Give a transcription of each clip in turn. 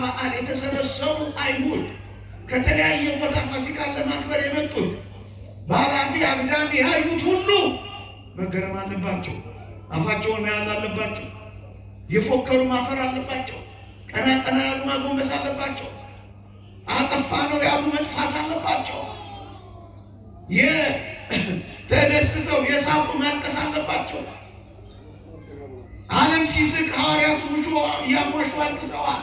በዓል የተሰበሰቡ አይሁድ ከተለያየ ቦታ ፋሲካን ለማክበር የመጡት በኃላፊ አግዳሚ ያዩት ሁሉ መገረም አለባቸው። አፋቸውን መያዝ አለባቸው። የፎከሩ ማፈር አለባቸው። ቀና ቀና ያሉ ማጎንበስ አለባቸው። አጠፋ ነው ያሉ መጥፋት አለባቸው። ተደስተው የሳቁ ማልቀስ አለባቸው። ዓለም ሲስቅ ሐዋርያቱ ሙሾ እያሟሹ አልቅሰዋል።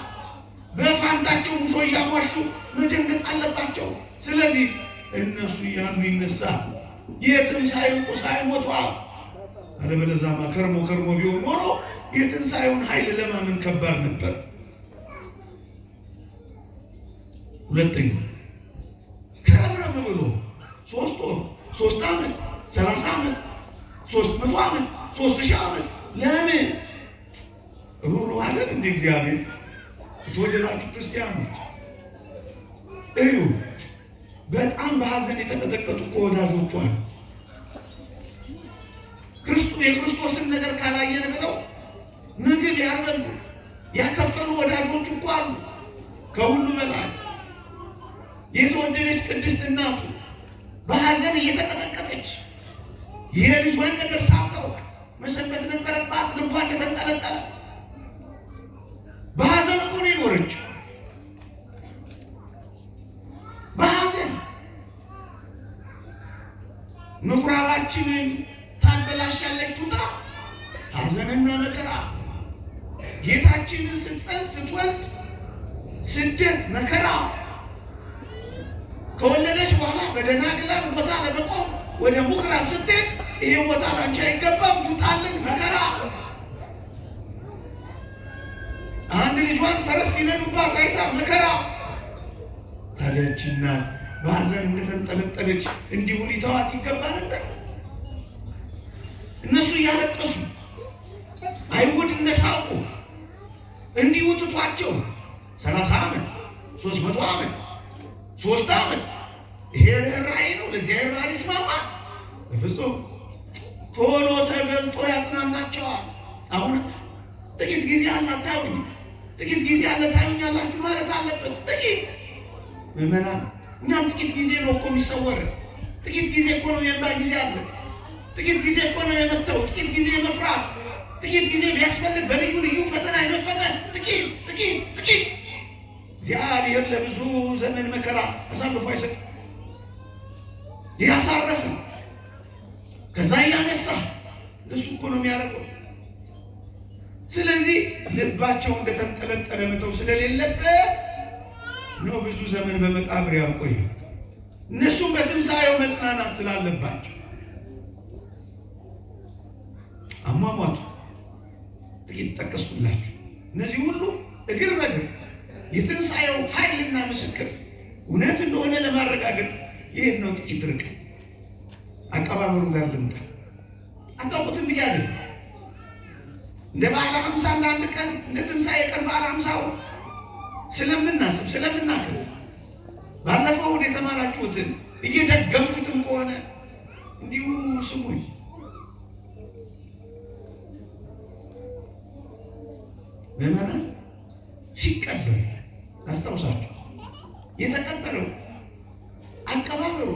በፋንታቸው ሙሾ እያሟሹ መደንገጥ አለባቸው። ስለዚህ እነሱ እያሉ ይነሳል። የትም ሳይውቁ ሳይሞቱ አለበለዚያማ ከርሞ ቢሆን ኖሮ የትንሣኤውን ኃይል ለማመን ከባድ ነበር። ሁለተኛ ከረም ብሎ 3 ወር 3 ዓመት 30 ዓመት 300 ዓመት 3000 ዓመት ለምን ሩሩ አይደል እንደ እግዚአብሔር? የተወደዳችሁ ክርስቲያኖች እዩ፣ በጣም በሐዘን የተቀጠቀጡ ወዳጆቿ የክርስቶስን ነገር ካላየን ብለው ምግብ ያርበሉ ያከፈሉ ወዳጆች እኮ አሉ። ከሁሉ በላይ የተወደደች ቅድስት እናቱ በሐዘን እየተቀጠቀጠች የልጇን ነገር ሳታውቅ መሰንበት ነበረባት። ልቧ እንደተንጠለጠለ በሐዘን እኮ ነው የኖረችው። በሐዘን ምኩራባችንን ታበላሻለች ቱታ ሐዘንና መከራ። ጌታችንን ስትጸንስ ስትወልድ ስደት መከራ፣ ከወለደች በኋላ በደናግላን ቦታ ለመቆም ወደ ምኩራብ ስትሄድ ይሄ ቦታ ላንቺ አይገባም ቱጣልን መከራ። አንድ ልጇን ፈረስ ሲነዱባት አይታ መከራ። ታዲያች እናት በሐዘን እንደተንጠለጠለች እንዲሁ ሊተዋት ይገባ ነበር? እነሱ እያለቀሱ አይሁድ እነሳቁ እንዲሁ ትቷቸው 30 ዓመት 300 ዓመት 3 ዓመት ይሄ ራእይ ነው? ለእግዚአብሔር ባህሪ ይስማማ? በፍጹም። ቶሎ ተገልጦ ያጽናናቸዋል። አሁን ጥቂት ጊዜ አለ አታዩኝ፣ ጥቂት ጊዜ አለ ታዩኛላችሁ ማለት አለበት። ጥቂት ምዕመናን፣ እኛም ጥቂት ጊዜ ነው እኮ የሚሰወረ። ጥቂት ጊዜ እኮ ነው የእንባ ጊዜ አለ። ጥቂት ጊዜ እኮ ነው የመተው፣ ጥቂት ጊዜ መፍራት፣ ጥቂት ጊዜ ቢያስፈልግ በልዩ ልዩ ፈተና የመፈተን ጥቂት። እግዚአብሔር ለብዙ ዘመን መከራ አሳልፎ አይሰጥም። ያሳረፈ ከዛ እያነሳ እሱ እኮ ነው የሚያደርገው። ስለዚህ ልባቸው እንደተንጠለጠለ መተው ስለሌለበት ነው ብዙ ዘመን በመቃብር ያቆዩ። እነሱም በትንሣኤው መጽናናት ስላለባቸው አሟሟቱ ጥቂት ጠቀስኩላችሁ። እነዚህ ሁሉ እግር በእግር የትንሣኤው ኃይልና ምስክር እውነት እንደሆነ ለማረጋገጥ ይሄድ ነው ጥቂት ርቀት። አቀባበሩ ጋር ልምጣ። አታውቁትም ብያለሁ። እንደ በዓለ ሃምሳ አንድ ቀን እንደ ትንሣኤ ቀን በዓለ ሃምሳው ስለምናስብ ስለምናክር ባለፈው ወደ የተማራችሁትን እየደገምኩትም ከሆነ እንዲሁ ስሙኝ። ምዕመናን ሲቀበር አስታውሳችሁ የተቀበረው አቀባበሩ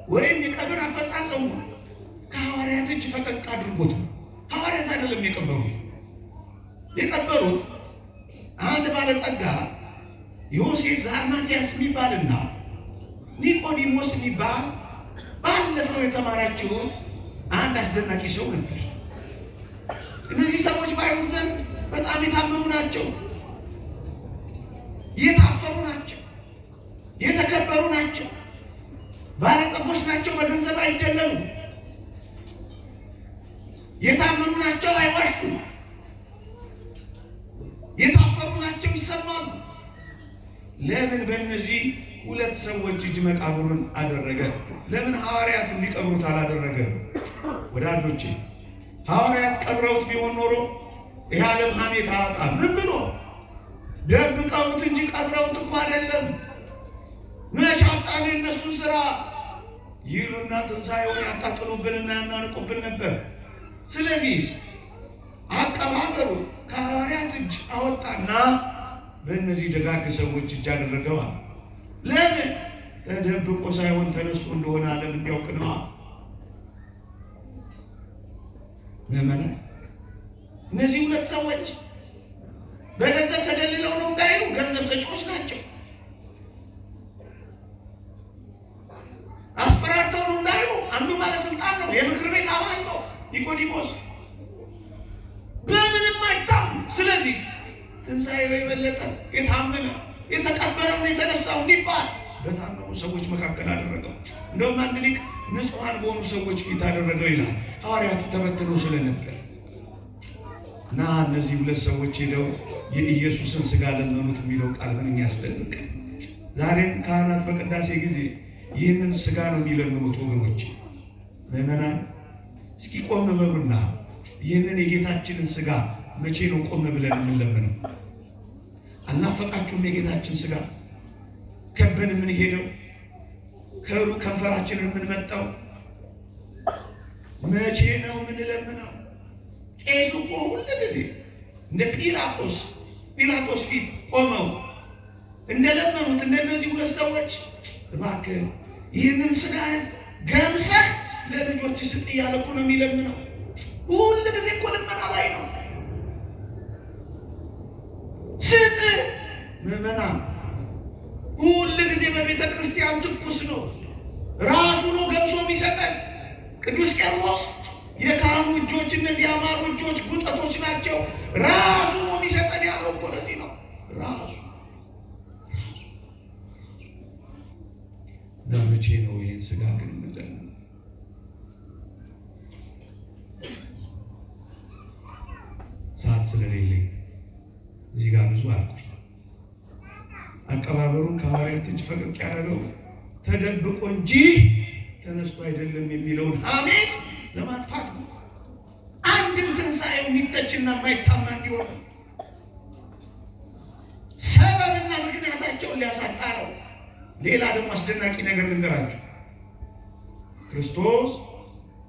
ወይም የቀብር አፈጻጸሙ ከሐዋርያት እጅ ፈቀቅ አድርጎት ነው። ሐዋርያት አይደለም የቀበሩት። የቀበሩት አንድ ባለጸጋ ዮሴፍ ዘአርማትያስ የሚባልና ኒቆዲሞስ የሚባል ባለፈው የተማራችሁት አንድ አስደናቂ ሰው ነበር። እነዚህ ሰዎች በአይሁድ ዘንድ በጣም የታመኑ ናቸው፣ የታፈሩ ናቸው፣ የተከበሩ ናቸው፣ ባለጸጎች ናቸው፣ በገንዘብ አይደለሉ፣ የታመኑ ናቸው፣ አይዋሹም፣ የታፈሩ ናቸው፣ ይሰማሉ። ለምን በእነዚህ ሁለት ሰዎች እጅ መቃብሩን አደረገ? ለምን ሐዋርያት እንዲቀብሩት አላደረገ? ወዳጆቼ ሐዋርያት ቀብረውት ቢሆን ኖሮ ይህ ዓለም ሐሜት አያጣም። ምን ብሎ ደብቀውት እንጂ ቀብረውት እኮ አይደለም። መች አጣን የእነሱን ሥራ ይሉና ትንሣኤውን ያጣጥሉብንና ያናንቁብን ነበር። ስለዚህ አቀባበሩ ከሐዋርያት እጅ አወጣና በእነዚህ ደጋግ ሰዎች እጅ አደረገዋ። ለምን? ተደብቆ ሳይሆን ተነስቶ እንደሆነ ዓለም እንዲያውቅ ነዋ። ለምን? እነዚህ ሁለት ሰዎች በገንዘብ ተደልለው ነው እንዳይሉ ገንዘብ ሰጪዎች ናቸው። አስፈራርተው ነው እንዳይሉ አንዱ ባለስልጣን ነው፣ የምክር ቤት አባል ነው ኒቆዲሞስ። በምንም አይታም። ስለዚህ ትንሣኤው የበለጠ የታመነ የተቀበረውን የተነሳው እንዲባል በታመኑ ሰዎች መካከል አደረገው። እንደውም አንድ ሊቅ ንጹሐን በሆኑ ሰዎች ፊት አደረገው ይላል። ሐዋርያቱ ተበትነው ስለነበር እና እነዚህ ሁለት ሰዎች ሄደው የኢየሱስን ሥጋ ለመኑት የሚለው ቃል ምንኛ ያስደንቅ። ዛሬም ካህናት በቅዳሴ ጊዜ ይህንን ሥጋ ነው የሚለምኑት ወገኖች። ምዕመናን እስኪ ቆም በሉና ይህንን የጌታችንን ሥጋ መቼ ነው ቆም ብለን የምንለምነው? አልናፈቃችሁም? የጌታችን ሥጋ ከበን የምንሄደው ከሩቅ ከንፈራችንን የምንመጣው መቼ ነው የምንለምነው? ቄሱ እኮ ሁሉ ጊዜ እንደ ጲላጦስ ፊት ቆመው እንደለመኑት እንደነዚህ ሁለት ሰዎች እባክህ ይህንን ሥጋህን ገምሰህ ለልጆች ስጥ እያለ እኮ ነው የሚለምነው። ሁሉ ጊዜ እኮ ልመና ላይ ነው። ስጥ ምዕመናን፣ ሁሉ ጊዜ በቤተ ክርስቲያን ትኩስ ነው። ራሱ ነው ገምሶ የሚሰጠን። ቅዱስ ቄርሎስ የካህኑ እጆች እነዚህ ያማሩ እጆች ጉጠቶች ናቸው፣ ራሱ ነው የሚሰጠን ያለው እኮ ለዚህ ነው። ራሱ ለመቼ ነው ይህን ሥጋ ግን የምንለምነው? ሰዓት ስለሌለኝ እዚህ ጋር ብዙ አልኩኝ። አቀባበሩን ከሐዋርያት እጅ ፈቀቅ ያደረገው ተደብቆ እንጂ ተነስቶ አይደለም የሚለውን ሐሜት ለማጥፋት ነው። አንድም ትንሣኤው የሚተችና የማይታማ እንዲሆን ሰበብና ምክንያታቸውን ሊያሳጣ ነው። ሌላ ደግሞ አስደናቂ ነገር ልንገራችሁ። ክርስቶስ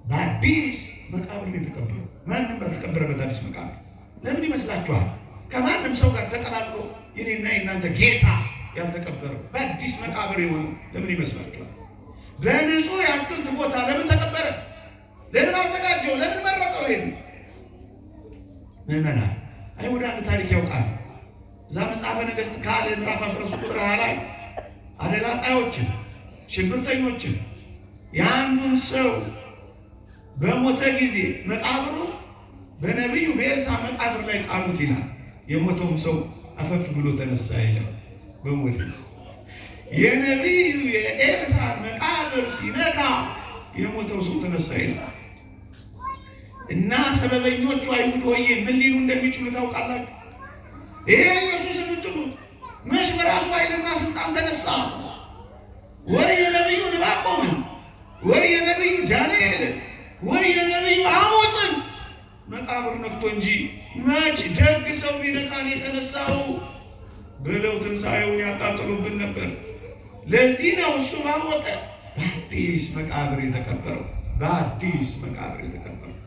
በአዲስ መቃብር ነው የተቀበረው። ማንም ባልተቀበረበት አዲስ መቃብር። ለምን ይመስላችኋል? ከማንም ሰው ጋር ተቀላቅሎ የኔና የእናንተ ጌታ ያልተቀበረው በአዲስ መቃብር የሆነው ለምን ይመስላችኋል? በንጹህ የአትክልት ቦታ ለምን ተቀበረ? ለምን አዘጋጀው? ለምን መረጠው? ይሄን ምዕመናን አይሁድ አንድ ታሪክ ያውቃል። እዛ መጽሐፈ ነገሥት ካልዕ ምዕራፍ 13 ቁጥር 20 ላይ አደጋ ጣዮችን ሽብርተኞችን የአንዱን ሰው በሞተ ጊዜ መቃብሩ በነቢዩ በኤልሳዕ መቃብር ላይ ጣሉት ይላል። የሞተውም ሰው አፈፍ ብሎ ተነሳ ይላል። በሞት የነቢዩ የኤልሳዕ መቃብር ሲነካ የሞተው ሰው ተነሳ ይላል። እና ሰበበኞቹ አይሁድ ሆዬ ምን ሊሉ እንደሚችሉ ታውቃላችሁ? ይሄ ኢየሱስ የምትሉት መች በራሱ ኃይልና ስልጣን ተነሳ? ወይ የነቢዩ ዕንባቆምን ወይ የነቢዩ ዳንኤልን ወይ የነቢዩ አሞጽን መቃብር ነክቶ እንጂ መች ደግ ሰው ቢነካን የተነሳው ብለው ትንሣኤውን ያጣጥሉብን ነበር። ለዚህ ነው እሱ ባወቀ በአዲስ መቃብር የተቀበረው። በአዲስ መቃብር የተቀበረው።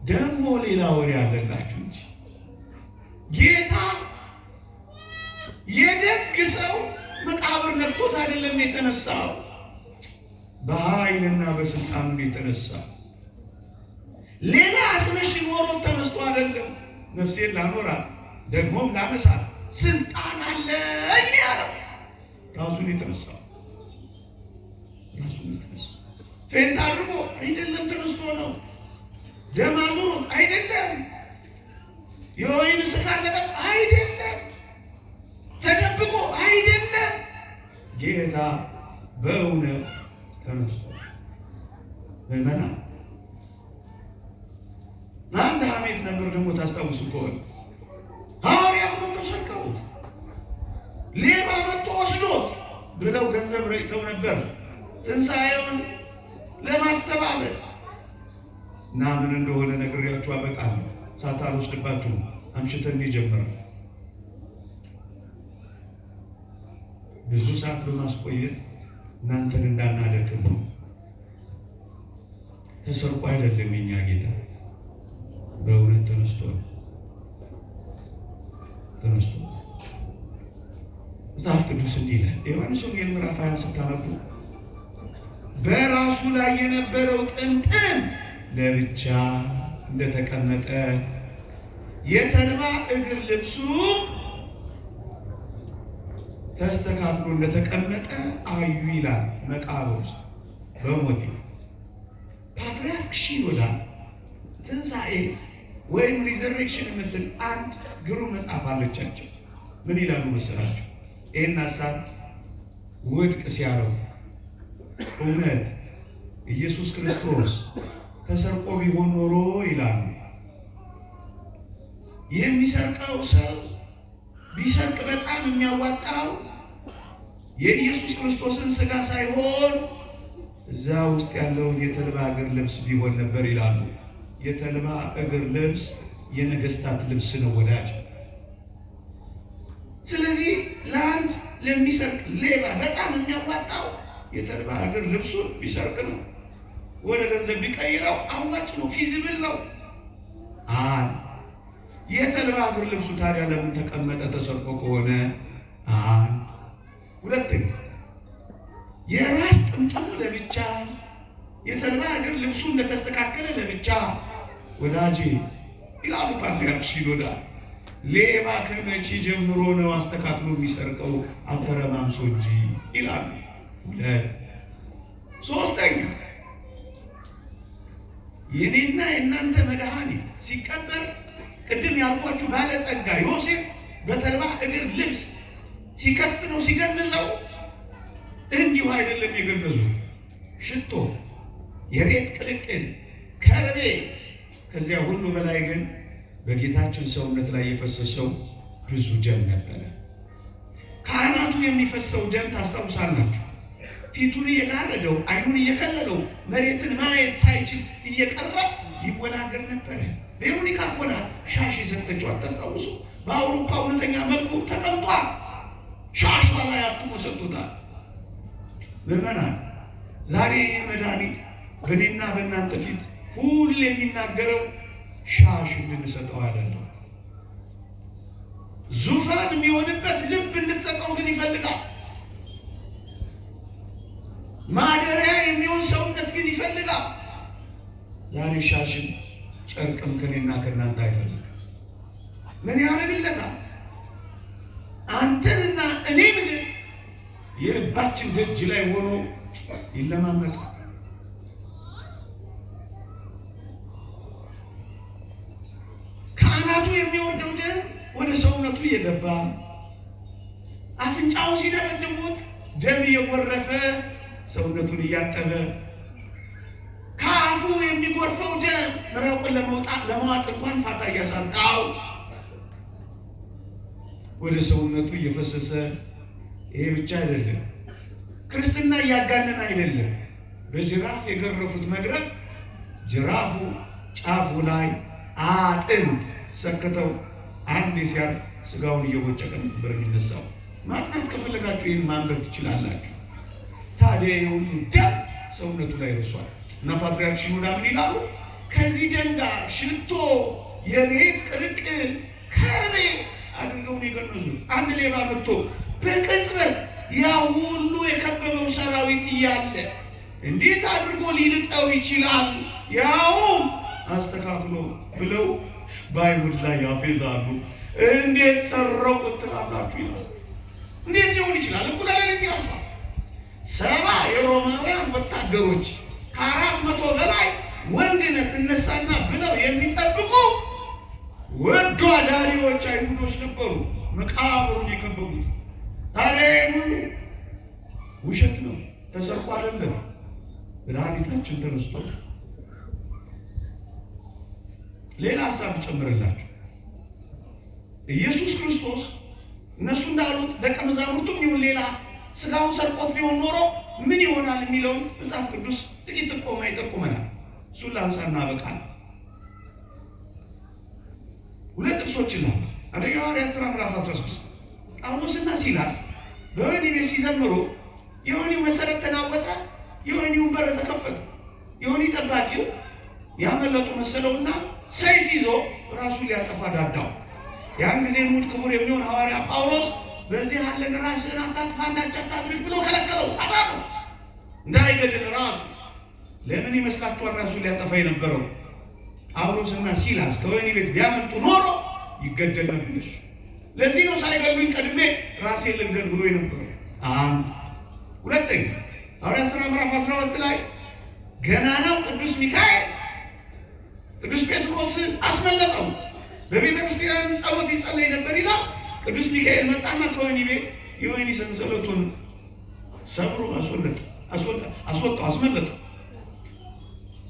ደግሞ ሌላ ወሬ አለላችሁ እንጂ ጌታ የደግ ሰው መቃብር ነክቶት አይደለም የተነሳው፣ በኃይልና በስልጣን የተነሳው። ሌላ አስነሽ ኖሮት ተነስቶ አይደለም። ነፍሴን ላኖራት ደግሞም ላነሳት ስልጣን አለኝ ያለው ራሱን የተነሳው። ፌንት አድርጎ አይደለም ተነስቶ ነው። ደም አዙሮት አይደለም። የወይን ስካር ለቀቅ አይደለም። ተደብቆ አይደለም። ጌታ በእውነት ተነስቶ ምዕመናን፣ አንድ ሐሜት ነበር ደግሞ ታስታውሱ ከሆነ ሐዋርያት መጥተው ሰቀሉት፣ ሌባ መጥቶ ወስዶት ብለው ገንዘብ ረጭተው ነበር ትንሣኤውን ለማስተባበል። እና ምን እንደሆነ ነግሬያችሁ አበቃለሁ። ሳታልወስድባችሁ አምሽተን ጀመርን። ብዙ ሰዓት በማስቆየት እናንተን እንዳናደክም ነው። ተሰርቆ አይደለም የኛ ጌታ በእውነት ተነስቶ ተነስቶ መጽሐፍ ቅዱስ እንዲህ ይላል። ዮሐንስ ወንጌል ምዕራፍ 20 ስታነቡ በራሱ ላይ የነበረው ጥምጥም ለብቻ እንደተቀመጠ የተልባ እግር ልብሱ ተስተካክሎ እንደተቀመጠ አዩ ይላል። መቃብር ውስጥ በሞቴ ፓትርያርክ ሺኖዳ ትንሣኤ ወይም ሪዘሬክሽን የምትል አንድ ግሩም መጽሐፍ አለቻቸው። ምን ይላሉ መሰላቸው? ይህን ሀሳብ ውድቅ ሲያረው እውነት ኢየሱስ ክርስቶስ ተሰርቆ ቢሆን ኖሮ ይላሉ የሚሰርቀው ሰው ቢሰርቅ በጣም የሚያዋጣው የኢየሱስ ክርስቶስን ሥጋ ሳይሆን እዛ ውስጥ ያለውን የተልባ እግር ልብስ ቢሆን ነበር ይላሉ። የተልባ እግር ልብስ የነገስታት ልብስ ነው ወዳጅ። ስለዚህ ለአንድ ለሚሰርቅ ሌባ በጣም የሚያዋጣው የተልባ እግር ልብሱን ቢሰርቅ ነው። ወደ ገንዘብ ቢቀይረው አዋጭ ነው፣ ፊዚብል ነው። የተልባ እግር ልብሱ ታዲያ ለምን ተቀመጠ ተሰርቆ ከሆነ? ሁለተኛ የራስ ጥምጥሙ ለብቻ፣ የተልባ እግር ልብሱ እንደተስተካከለ ለብቻ። ወዳጄ ይላሉ ፓትርያርክ ሺኖዳ፣ ሌባ ከመቼ ጀምሮ ነው አስተካክሎ የሚሰርቀው አተረማምሶ እንጂ ይላሉ። ሶስተኛ የኔና የእናንተ መድኃኒት ሲቀበር ቅድም ያልኳችሁ ባለጸጋ ዮሴፍ በተልባ እግር ልብስ ሲከፍነው ሲገንዘው እንዲሁ አይደለም የገነዙት። ሽቶ፣ የሬት ቅልቅል፣ ከርቤ፣ ከዚያ ሁሉ በላይ ግን በጌታችን ሰውነት ላይ የፈሰሰው ብዙ ደም ነበረ። ከአናቱ የሚፈሰው ደም ታስታውሳላችሁ። ፊቱን እየጋረደው አይኑን እየከለለው መሬትን ማየት ሳይችል እየቀረ ይወላገር ነበረ። ቬሮኒካ ኮና ሻሽ የሰጠችው አታስታውሱ? በአውሮፓ እውነተኛ መልኩ ተቀምጧል። ሻሿ ላይ አትሞ ሰጥቶታል። ምዕመናን ዛሬ መድኃኒት በእኔና በእናንተ ፊት ሁሉ የሚናገረው ሻሽ እንድንሰጠው አይደለም። ዙፋን የሚሆንበት ልብ እንድትሰጠው ግን ይፈልጋል። ማደሪያ የሚሆን ሰውነት ግን ይፈልጋል። ዛሬ ሻሽን ጨርቅም ከኔና ከእናንተ አይፈልግም። ምን ያደርግለታል? አንተንና እኔን ግን የልባችን ደጅ ላይ ሆኖ ይለማመጣል። ከአናቱ የሚወርደው ደም ወደ ሰውነቱ እየገባ አፍንጫውን ሲደበድቡት ደም እየጎረፈ ሰውነቱን እያጠበ ከአፉ የሚጎርፈው ደም ምራቁን ለመዋጥ እንኳን ፋታ እያሳጣው ወደ ሰውነቱ እየፈሰሰ። ይሄ ብቻ አይደለም፣ ክርስትና እያጋነን አይደለም። በጅራፍ የገረፉት መግረፍ ጅራፉ ጫፉ ላይ አጥንት ሰክተው አንድ ሲያርፍ ስጋውን እየቦጨቀ ነበር የሚነሳው። ማጥናት ከፈለጋችሁ ይህን ማንበብ ትችላላችሁ። ታዲያ የሁሉ ደም ሰውነቱ ላይ ደርሷል እና ፓትርያርክ ሺኖዳ ምን ይላሉ? ከዚህ ደም ጋር ሽቶ፣ የሬት ቅልቅል፣ ከርቤ አድርገው ነው የገነዙት። አንድ ሌባ መጥቶ በቅጽበት ያ ሁሉ የከበበው ሰራዊት እያለ እንዴት አድርጎ ሊልጠው ይችላል? ያውም አስተካክሎ ብለው በአይሁድ ላይ ያፌዛሉ። እንዴት ሰረቁት ትላላችሁ ይላል። እንዴት ሊሆን ይችላል? እኩለ ሌሊት ያልፋል። 70 የሮማውያን ወታደሮች ከ400 በላይ ወንድነት እነሳና ብለው የሚጠብቁ ወዶ አዳሪዎች አይሁዶች ነበሩ መቃብሩን የከበቡት። ታዲያ ሁሉ ውሸት ነው፣ ተሰርቆ አይደለም። መድኃኒታችን ተነስቶ ሌላ ሀሳብ ጨምርላችሁ። ኢየሱስ ክርስቶስ እነሱ እንዳሉት ደቀ መዛሙርቱም ይሁን ሌላ ስጋውን ሰርቆት ቢሆን ኖሮ ምን ይሆናል የሚለውን መጽሐፍ ቅዱስ ጥቂት ጥቆማ ይጠቁመናል። እሱን ላንሳና በቃል ሁለት ጥቅሶችን ነው። አንደኛ ሐዋርያት ሥራ ምዕራፍ 16 ጳውሎስና ሲላስ በወህኒ ቤት ሲዘምሩ የወህኒው መሰረት ተናወጠ፣ የወህኒውን በር ተከፈተ። የወህኒ ጠባቂው ያመለጡ መሰለውና ሰይፍ ይዞ ራሱን ሊያጠፋ ዳዳው። ያን ጊዜ ሙት ክቡር የሚሆን ሐዋርያ ጳውሎስ በዚህ ያለን ራስህን አታጥፋ አንዳች አታድርግ ብሎ ከለከለው። አዳኑ እንዳይገድል ራሱ ለምን ይመስላችኋል? ራሱን ሊያጠፋ የነበረው ጳውሎስና ሲላስ ከወህኒ ቤት ቢያመልጡ ኖሮ ይገደል ነበር እሱ። ለዚህ ነው ሳይገሉኝ ቀድሜ ራሴን ልግደል ብሎ የነበረው። አንድ ሁለተኛ ሐዋርያት ሥራ ምዕራፍ 12 ላይ ገናናው ቅዱስ ሚካኤል ቅዱስ ጴጥሮስን አስመለጠው። በቤተ ክርስቲያን ጸሎት ይጸለይ ነበር ይላል። ቅዱስ ሚካኤል መጣና ከወህኒ ቤት የወህኒ ሰንሰለቱን ሰብሮ አስወጣው፣ አስመለጠው።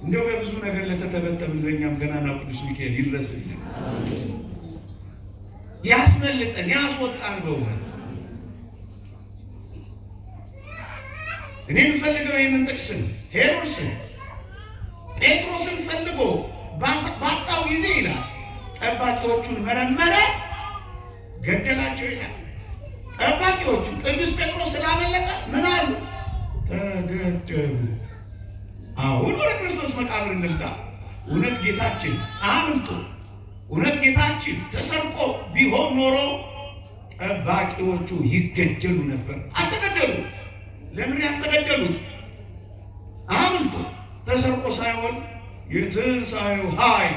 እንደው በብዙ ነገር ለተተበተብን ለእኛም ገናናው ቅዱስ ሚካኤል ይድረስልን፣ ያስመልጠን፣ ያስወጣን። በእውነት እኔ የምፈልገው ይህንን ጥቅስ ነው። ሄሮድስን ጴጥሮስን ፈልጎ ባጣው ጊዜ ይላል ጠባቂዎቹን መረመረ፣ ገደላቸው ይላል። ጠባቂዎቹ ቅዱስ ጴጥሮስ ስላመለጠ ምን አሉ? ተገደሉ። አሁን ወደ ክርስቶስ መቃብር እንምጣ። እውነት ጌታችን አምልጦ እውነት ጌታችን ተሰርቆ ቢሆን ኖሮ ጠባቂዎቹ ይገደሉ ነበር። አልተገደሉ። ለምን ያልተገደሉት? አምልጦ ተሰርቆ ሳይሆን የትንሣኤው ኃይል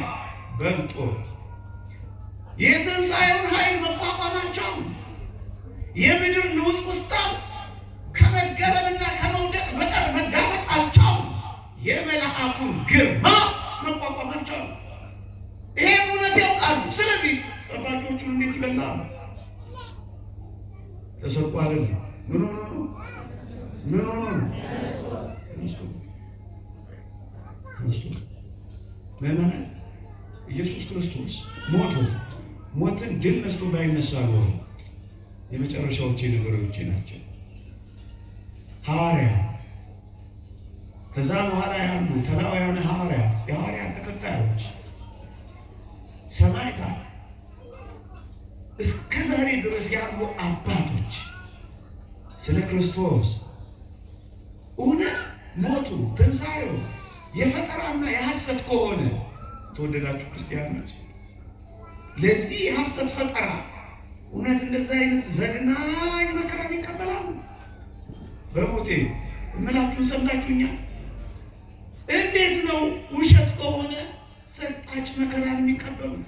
በልጦ የትንሣኤውን ኃይል መቋቋማቸው የምድር ንዑስ ውስጣት ከመገረምና ከመውደቅ በቀር መጋፈጥ አልቻሉም። የመልአኩን ግርማ መቋቋም አልቻሉም። ይሄን እውነት ያውቃሉ። ስለዚህ ጠባቂዎቹን እንዴት ይገላሉ? ተሰርቆ አይደለም። ምን ሆኖ ነው? ምን ሆኖ ነው? ምዕመናን ኢየሱስ ክርስቶስ ሞትን ድል ነስቶ ባይነሳ ኖሮ የመጨረሻዎቹ ነገሮች ናቸው። ሐዋርያት ከዛ በኋላ ያሉ ተላውያን ሐዋርያት፣ የሐዋርያት ተከታዮች፣ ሰማዕታት፣ እስከ ዛሬ ድረስ ያሉ አባቶች ስለ ክርስቶስ እውነት ሞቱ ትንሣኤው የፈጠራና የሐሰት ከሆነ ተወደዳችሁ ክርስቲያኖች ለዚህ የሐሰት ፈጠራ እውነት እንደዛ አይነት ዘግናኝ መከራን ይቀበላሉ። በሞቴ እምላችሁን ሰምታችሁኛል። እንዴት ነው ውሸት ከሆነ ሰጣጭ መከራን የሚቀበሉት?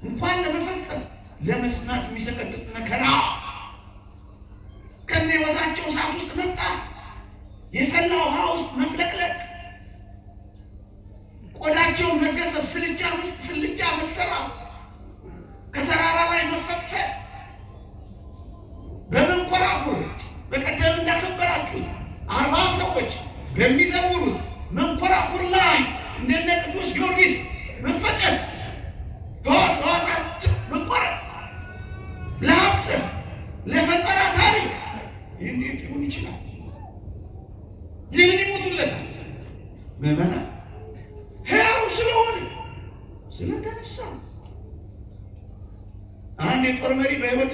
እንኳን ለመፈጸም ለመስማት የሚሰቀጥጥ መከራ ከነ ሕይወታቸው እሳት ውስጥ መጣ። የፈላ ውሃ ውስጥ መፍለቅለቅ፣ ቆዳቸውን መገፈፍ፣ ስልቻ መሰራት፣ ከተራራ ላይ መፈጥፈጥ፣ በመንኮራኩር በቀደም እንዳከበራችሁት 40 ሰዎች በሚዘምሩት መንኮራኩር ላይ እንደነ ቅዱስ ጊዮርጊስ መፈጨት፣ ሕዋሳቸው መቆረጥ፣ ለሐሰት ለፈጠራ ታሪክ እንዴት ሊሆን ይችላል? ለምን ይሞቱለታል? ምዕመናን ሕያው ስለሆነ ስለተነሳ። አንድ የጦር መሪ በሕይወት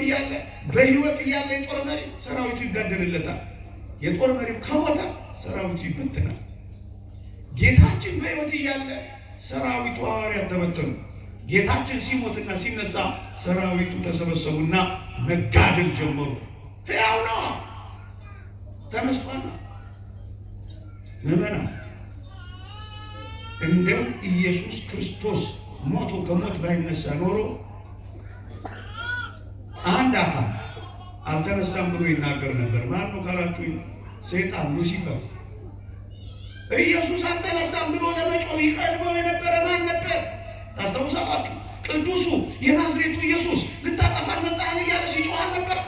እያለ የጦር መሪ ሰራዊቱ ይጋደልለታል። የጦር መሪው ከሞተ ሰራዊቱ ይበተናል። ጌታችን በሕይወት እያለ ሰራዊቱ ሐዋርያት ተበተኑ። ጌታችን ሲሞትና ሲነሳ ሰራዊቱ ተሰበሰቡና መጋደል ጀመሩ። ሕያው ነው፣ ተነስቷል። ምዕመናን እንደው ኢየሱስ ክርስቶስ ሞቶ ከሞት ባይነሳ ኖሮ አንድ አካል አልተነሳም ብሎ ይናገር ነበር። ማን ነው ካላችሁ ሰይጣን ሉሲፈር። ኢየሱስ አልተነሳም ብሎ ለመጮህ ይቀድመው የነበረ ማን ነበር? ታስታውሳላችሁ? ቅዱሱ የናዝሬቱ ኢየሱስ ልታጠፋን መጣህን እያለ ሲጮህ ነበር።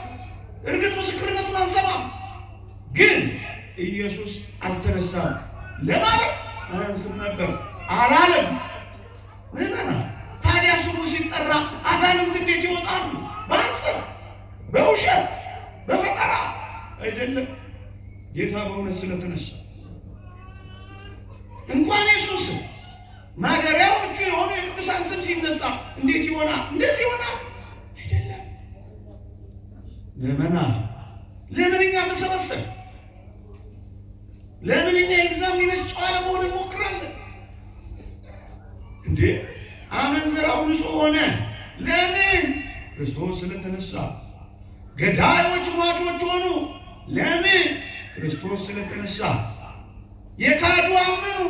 እርግጥ ምስክርነቱን አንሰማም፣ ግን ኢየሱስ አልተነሳም ለማለት አያንስም ነበር። አላለም። ምዕመናን ታዲያ ስሙ ሲጠራ አጋንንት እንዴት ይወጣሉ? በሐሰት በውሸት በፈጠራ አይደለም። ጌታ በእውነት ስለተነሳ እንኳን ኢየሱስ ማደሪያዎቹ የሆኑ የቅዱሳን ስም ሲነሳ እንዴት ይሆናል? እንደዚህ ይሆናል አይደለም። ምዕመናን ለምን እኛ ተሰበሰብ? ለምን እኛ ይብዛም ይነስ ጨዋ ለመሆን እንሞክራለን እንዴ? አመንዝራው ንጹሕ ሆነ። ለምን? ክርስቶስ ስለተነሳ። ገዳዮች ሟቾች ሆኑ። ለምን? ክርስቶስ ስለተነሳ። የካዱ አመኑ።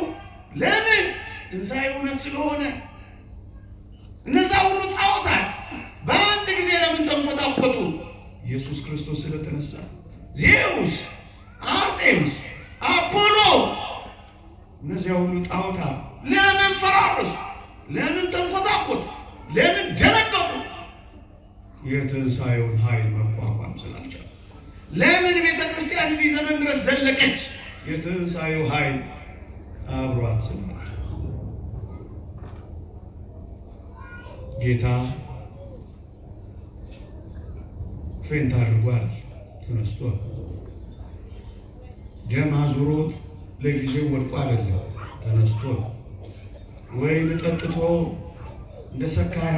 ለምን? ትንሣኤ እውነት ስለሆነ። እነዛ ሁሉ ጣዖታት በአንድ ጊዜ ለምን ተንኮታኮቱ? ኢየሱስ ክርስቶስ ስለተነሳ። ዜውስ፣ አርጤምስ፣ አፖሎ እነዚያ ሁሉ ጣዖታት ለምን ፈራረሱ? ለምን ተንኮታኮቱ? ለምን ደነገጡ? የትንሣኤውን ኃይል መቋቋም ስላልቻሉ። ለምን ቤተ ክርስቲያን እዚህ ዘመን ድረስ ዘለቀች? የትንሣኤው ኃይል አብሯት ስላለ። ጌታ ፌንት አድርጓል፣ ተነስቷል። ደም አዙሮት ለጊዜው ወድቆ አይደለም፣ ተነስቷል። ወይን ጠጥቶ እንደ ሰካራ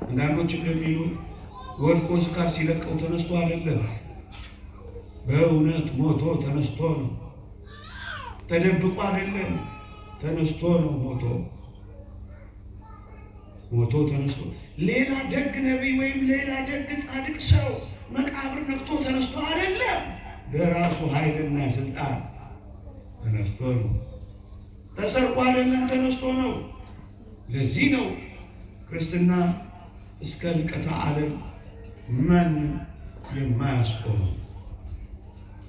አንዳንዶች እንደሚሉ ወድቆ ስካር ሲለቀው ተነስቶ አይደለም። በእውነት ሞቶ ተነስቶ ነው። ተደብቆ አይደለም፣ ተነስቶ ነው። ሞቶ ተነስቶ። ሌላ ደግ ነቢይ ወይም ሌላ ደግ ጻድቅ ሰው መቃብር ነክቶ ተነስቶ አይደለም። በራሱ ኃይልና ስልጣን ተነስቶ ነው። ተሰርቆ አይደለም፣ ተነስቶ ነው። ለዚህ ነው ክርስትና እስከ ልቀተ ዓለም ማንም የማያስቆመው።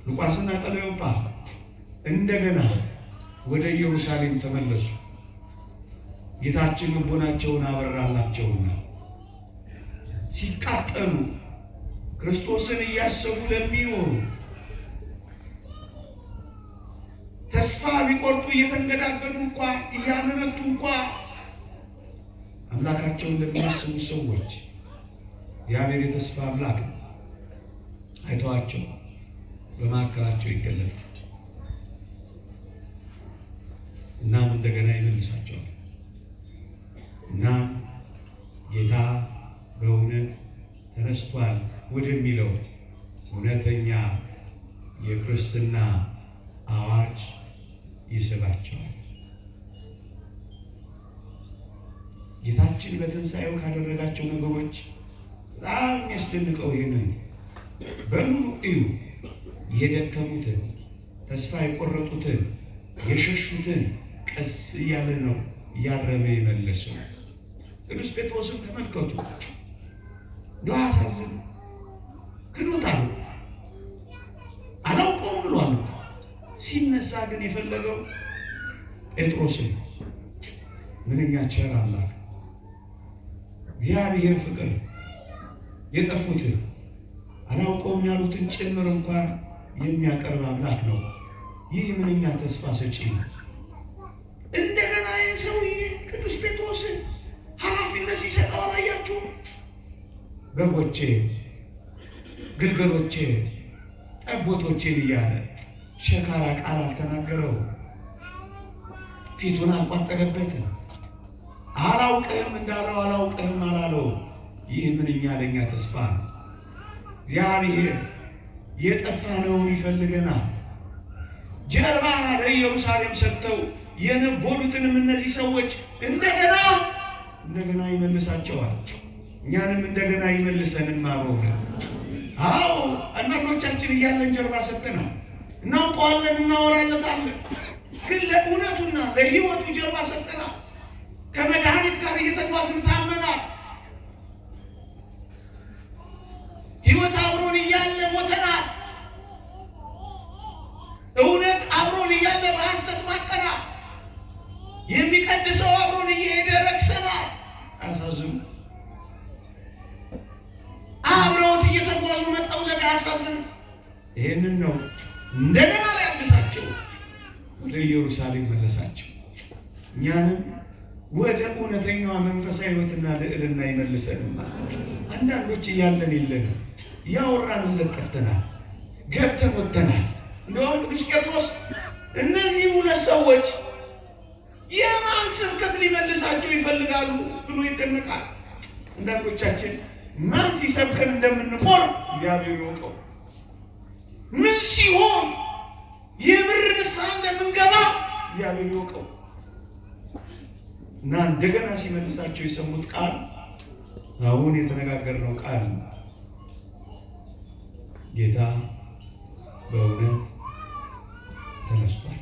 ሉቃስና ቀለዮጳ እንደገና ወደ ኢየሩሳሌም ተመለሱ። ጌታችን ልቦናቸውን አበራላቸውና ሲቃጠሉ ክርስቶስን እያሰቡ ለሚኖሩ ተስፋ ቢቆርጡ እየተንገዳገዱ እንኳ እያመነቱ እንኳ አምላካቸውን ለሚያስቡ ሰዎች እግዚአብሔር የተስፋ አምላክ አይተዋቸው በማዕከላቸው ይገለጣል። እናም እንደገና ይመልሳቸዋል። እናም ጌታ በእውነት ተነስቷል ወደሚለው እውነተኛ የክርስትና አዋጅ ይስባቸዋል። ጌታችን በትንሣኤው ካደረጋቸው ነገሮች በጣም የሚያስደንቀው ይህንን በሙሉ እዩ። የደከሙትን፣ ተስፋ የቆረጡትን፣ የሸሹትን ቀስ እያለ ነው እያረመ የመለሰው። ቅዱስ ጴጥሮስን ተመልከቱ። እንደው አሳዝን ክዶታል፣ አላውቀውም ብሏል። ሲነሳ ግን የፈለገው ጴጥሮስን ምንኛ ቸር አምላክ እግዚአብሔር ፍቅር የጠፉትን አላውቀውም ያሉትን ጭምር እንኳን የሚያቀርብ አምላክ ነው። ይህ ምንኛ ተስፋ ሰጪ ነው። እንደገና የሰውዬ ቅዱስ ጴጥሮስን ኃላፊነት ሲሰጠው አላያችሁ? በጎቼ፣ ግልገሎቼ፣ ጠቦቶቼን እያለ ሸካራ ቃል አልተናገረው። ፊቱን አልቋጠረበትም። አላውቅህም እንዳለው አላውቅህም አላለው። ይህ ምንኛ ለኛ ተስፋ ነው። እግዚአብሔር የጠፋነውን ይፈልገናል። ጀርባ ለኢየሩሳሌም ሰጥተው የነጎዱትንም እነዚህ ሰዎች እንደገና ይመልሳቸዋል። እኛንም እንደገና ይመልሰንማ በእውነት። አዎ አንዳንዶቻችን እያለን ጀርባ ሰጥተናል። እናውቀዋለን፣ እናወራለታለን። ግን ለእውነቱና ለሕይወቱ ጀርባ ሰጥተናል። ከመድኃኒት ጋር እየተጓዝን ታመናል። ሕይወት አብሮን እያለ ሞተናል። እውነት አብሮን እያለ በሐሰት ማቀናል። የሚቀድሰው አብሮን እየሄደ ረክሰናል። አያሳዝኑ? አብረውት እየተጓዙ መጠውለግ አያሳዝኑ? ይህንን ነው እንደገና ሊያድሳቸው ወደ ኢየሩሳሌም መለሳቸው። እኛንም ወደ እውነተኛዋ መንፈሳዊ ሕይወትና ልዕልና ይመልሰንና አንዳንዶች እያለን የለንም፣ እያወራንለት ጠፍተናል፣ ገብተን ወጥተናል። እንደውም ቅዱስ ቄርሎስ እነዚህ ሁለት ሰዎች የማን ስብከት ሊመልሳቸው ይፈልጋሉ ብሎ ይደነቃል። አንዳንዶቻችን ማን ሲሰብከን እንደምንቆር እግዚአብሔር ይወቀው። ምን ሲሆን የምር ንስሐ እንደምንገባ እግዚአብሔር ይወቀው። እና እንደገና ሲመልሳቸው የሰሙት ቃል አሁን የተነጋገርነው ቃል ጌታ በእውነት ተነስቷል።